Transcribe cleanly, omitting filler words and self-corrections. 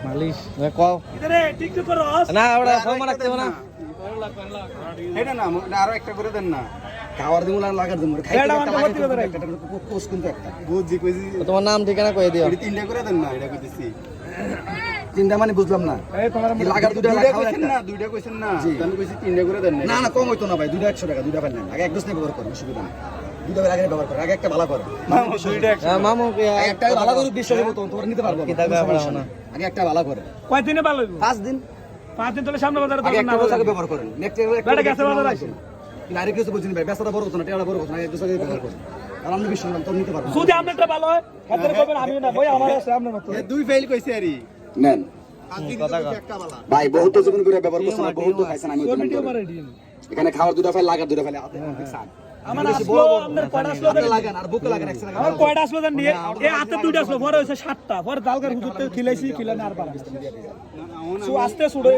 মালিশ কও না ওটা ফর্ম রাখতে হবে না এটা না আরো একটা করে দেন না খাওয়ার দিমু না লাগার দিমু একটা কোস কিন্তু একটা বুঝছি কইছি তোমার নাম ঠিকানা কই দিও এটা তিনটা করে দেন না এটা কইতেছি তিনটা মানে বুঝলাম না লাগার দুইটা কইছেন না দুইটা কইছেন না আমি কইছি তিনটা করে দেন না না কম হইতো না ভাই দুইটা 100 টাকা দুইটা পাইলেন আগে এক ডোজ নিয়ে ব্যবহার করুন অসুবিধা না দুইটা আগে ব্যবহার করুন আগে একটা ভালো করো মামু দুইটা মামু একটা ভালো করে 20 টাকা মতো তোমরা নিতে পারবো কি টাকা বাড়াও না আগে একটা ভালো করে কয় দিনে ভালো হইব 5 দিন 5 দিন তাহলে সামনে বাজারে আগে একটা না বছর ব্যবহার করেন নেক্সট বেটা গেছে বাজারে আসেন আরে কিছু বুঝিনি ভাই ব্যবসাটা বড় হতো না টেড়া বড় হতো না এক বছর ব্যবহার করুন আর আমি বিশ্বাস করলাম তোর নিতে পারবো যদি আপনারটা ভালো হয় হাতের করবেন আমি না ভাই আমার আছে আপনার মত দুই ফেল কইছে আরি নেন ভাই বহুত জীবন করে ব্যবহার করছেন বহুত খাইছেন আমি এখানে খাওয়ার দুটা ফেল লাগার দুটা ফেল আমার আসলো আপনার কয়টা আসলো লাগান আর বুকে লাগান একসাথে আমার কয়টা আসলো জান নিয়ে এই হাতে দুইটা আসলো বড় হইছে 7টা পরে জালগার হুজুরতে খিলাইছি খিলানে আর পারা সো আস্তে ছুড়ে